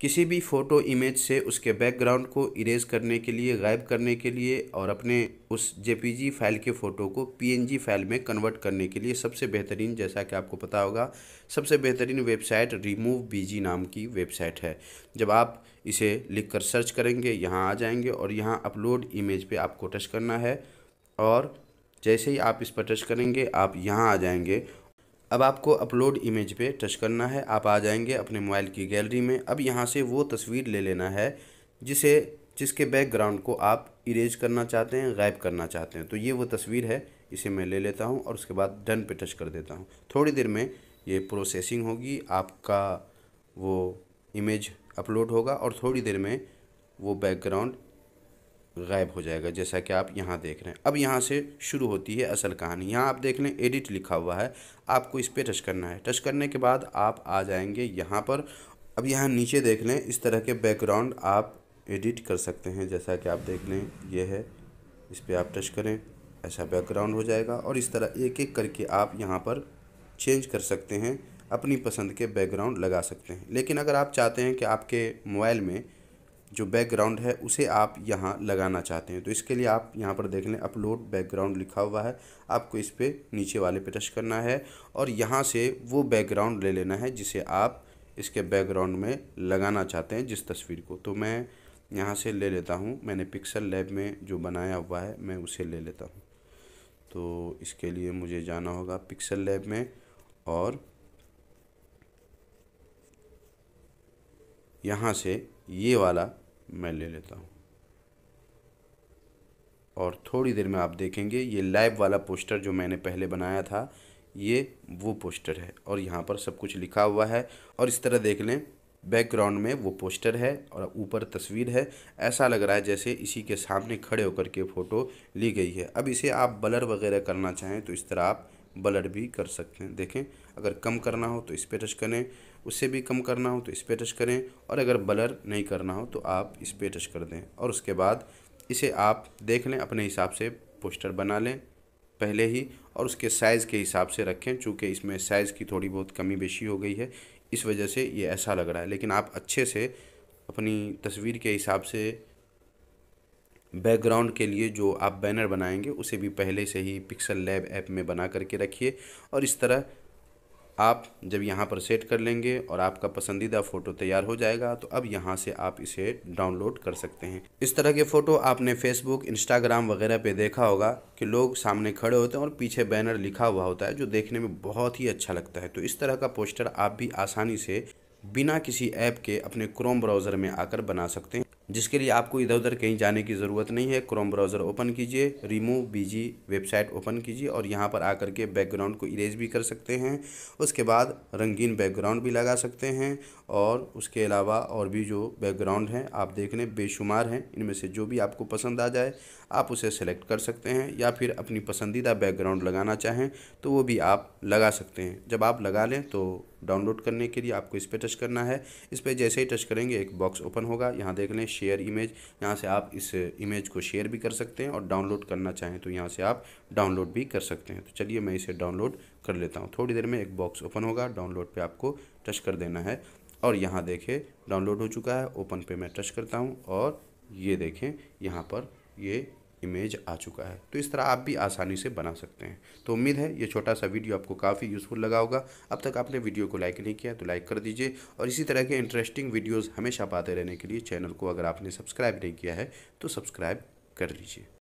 किसी भी photo image से उसके बैकग्राउंड को इरेज करने के लिए, गायब करने के लिए और अपने उस जेपीजी फाइल के फ़ोटो को पीएनजी फाइल में कन्वर्ट करने के लिए सबसे बेहतरीन, जैसा कि आपको पता होगा, सबसे बेहतरीन वेबसाइट रिमूव बीजी नाम की वेबसाइट है। जब आप इसे लिख कर सर्च करेंगे, यहाँ आ जाएंगे और यहाँ अपलोड इमेज पे आपको टच करना है और जैसे ही आप इस पर टच करेंगे आप यहाँ आ जाएंगे। अब आपको अपलोड इमेज पे टच करना है, आप आ जाएंगे अपने मोबाइल की गैलरी में। अब यहाँ से वो तस्वीर ले लेना है जिसके बैकग्राउंड को आप इरेज करना चाहते हैं, गायब करना चाहते हैं। तो ये वो तस्वीर है, इसे मैं ले लेता हूँ और उसके बाद डन पे टच कर देता हूँ। थोड़ी देर में ये प्रोसेसिंग होगी, आपका वो इमेज अपलोड होगा और थोड़ी देर में वो बैकग्राउंड गायब हो जाएगा, जैसा कि आप यहाँ देख रहे हैं। अब यहाँ से शुरू होती है असल कहानी। यहाँ आप देख लें एडिट लिखा हुआ है, आपको इस पर टच करना है। टच करने के बाद आप आ जाएंगे यहाँ पर। अब यहाँ नीचे देख लें, इस तरह के बैकग्राउंड आप एडिट कर सकते हैं, जैसा कि आप देख लें ये है, इस पर आप टच करें, ऐसा बैकग्राउंड हो जाएगा। और इस तरह एक एक करके आप यहाँ पर चेंज कर सकते हैं, अपनी पसंद के बैकग्राउंड लगा सकते हैं। लेकिन अगर आप चाहते हैं कि आपके मोबाइल में जो बैकग्राउंड है उसे आप यहाँ लगाना चाहते हैं, तो इसके लिए आप यहाँ पर देख लें अपलोड बैकग्राउंड लिखा हुआ है, आपको इस पर नीचे वाले पे टच करना है और यहाँ से वो बैकग्राउंड ले लेना है जिसे आप इसके बैकग्राउंड में लगाना चाहते हैं, जिस तस्वीर को। तो मैं यहाँ से ले लेता हूँ, मैंने पिक्सल लैब में जो बनाया हुआ है मैं उसे ले लेता हूँ। तो इसके लिए मुझे जाना होगा पिक्सल लैब में और यहाँ से ये वाला मैं ले लेता हूँ और थोड़ी देर में आप देखेंगे ये लाइव वाला पोस्टर जो मैंने पहले बनाया था, ये वो पोस्टर है और यहाँ पर सब कुछ लिखा हुआ है। और इस तरह देख लें, बैकग्राउंड में वो पोस्टर है और ऊपर तस्वीर है। ऐसा लग रहा है जैसे इसी के सामने खड़े होकर के फ़ोटो ली गई है। अब इसे आप ब्लर वगैरह करना चाहें तो इस तरह आप ब्लर भी कर सकते हैं। देखें, अगर कम करना हो तो इस पर टच करें, उससे भी कम करना हो तो इस पर टच करें और अगर ब्लर नहीं करना हो तो आप इस पर टच कर दें। और उसके बाद इसे आप देख लें, अपने हिसाब से पोस्टर बना लें पहले ही और उसके साइज़ के हिसाब से रखें। चूँकि इसमें साइज़ की थोड़ी बहुत कमी बेशी हो गई है, इस वजह से ये ऐसा लग रहा है। लेकिन आप अच्छे से अपनी तस्वीर के हिसाब से बैकग्राउंड के लिए जो आप बैनर बनाएंगे उसे भी पहले से ही पिक्सल लैब ऐप में बना करके रखिए। और इस तरह आप जब यहाँ पर सेट कर लेंगे और आपका पसंदीदा फ़ोटो तैयार हो जाएगा तो अब यहाँ से आप इसे डाउनलोड कर सकते हैं। इस तरह के फ़ोटो आपने फेसबुक, इंस्टाग्राम वगैरह पे देखा होगा कि लोग सामने खड़े होते हैं और पीछे बैनर लिखा हुआ होता है, जो देखने में बहुत ही अच्छा लगता है। तो इस तरह का पोस्टर आप भी आसानी से बिना किसी ऐप के अपने क्रोम ब्राउज़र में आकर बना सकते हैं, जिसके लिए आपको इधर उधर कहीं जाने की ज़रूरत नहीं है। क्रोम ब्राउज़र ओपन कीजिए, रिमूव बीजी वेबसाइट ओपन कीजिए और यहाँ पर आकर के बैकग्राउंड को इरेज भी कर सकते हैं। उसके बाद रंगीन बैकग्राउंड भी लगा सकते हैं और उसके अलावा और भी जो बैकग्राउंड हैं आप देख लें, बेशुमार हैं। इनमें से जो भी आपको पसंद आ जाए आप उसे सेलेक्ट कर सकते हैं, या फिर अपनी पसंदीदा बैकग्राउंड लगाना चाहें तो वो भी आप लगा सकते हैं। जब आप लगा लें तो डाउनलोड करने के लिए आपको इस पर टच करना है। इस पर जैसे ही टच करेंगे एक बॉक्स ओपन होगा, यहाँ देख लें शेयर इमेज, यहाँ से आप इस इमेज को शेयर भी कर सकते हैं और डाउनलोड करना चाहें तो यहाँ से आप डाउनलोड भी कर सकते हैं। तो चलिए मैं इसे डाउनलोड कर लेता हूँ। थोड़ी देर में एक बॉक्स ओपन होगा, डाउनलोड पे आपको टच कर देना है और यहाँ देखें डाउनलोड हो चुका है। ओपन पे मैं टच करता हूँ और ये देखें यहाँ पर ये इमेज आ चुका है। तो इस तरह आप भी आसानी से बना सकते हैं। तो उम्मीद है ये छोटा सा वीडियो आपको काफ़ी यूज़फुल लगा होगा। अब तक आपने वीडियो को लाइक नहीं किया तो लाइक कर दीजिए और इसी तरह के इंटरेस्टिंग वीडियोस हमेशा पाते रहने के लिए चैनल को अगर आपने सब्सक्राइब नहीं किया है तो सब्सक्राइब कर लीजिए।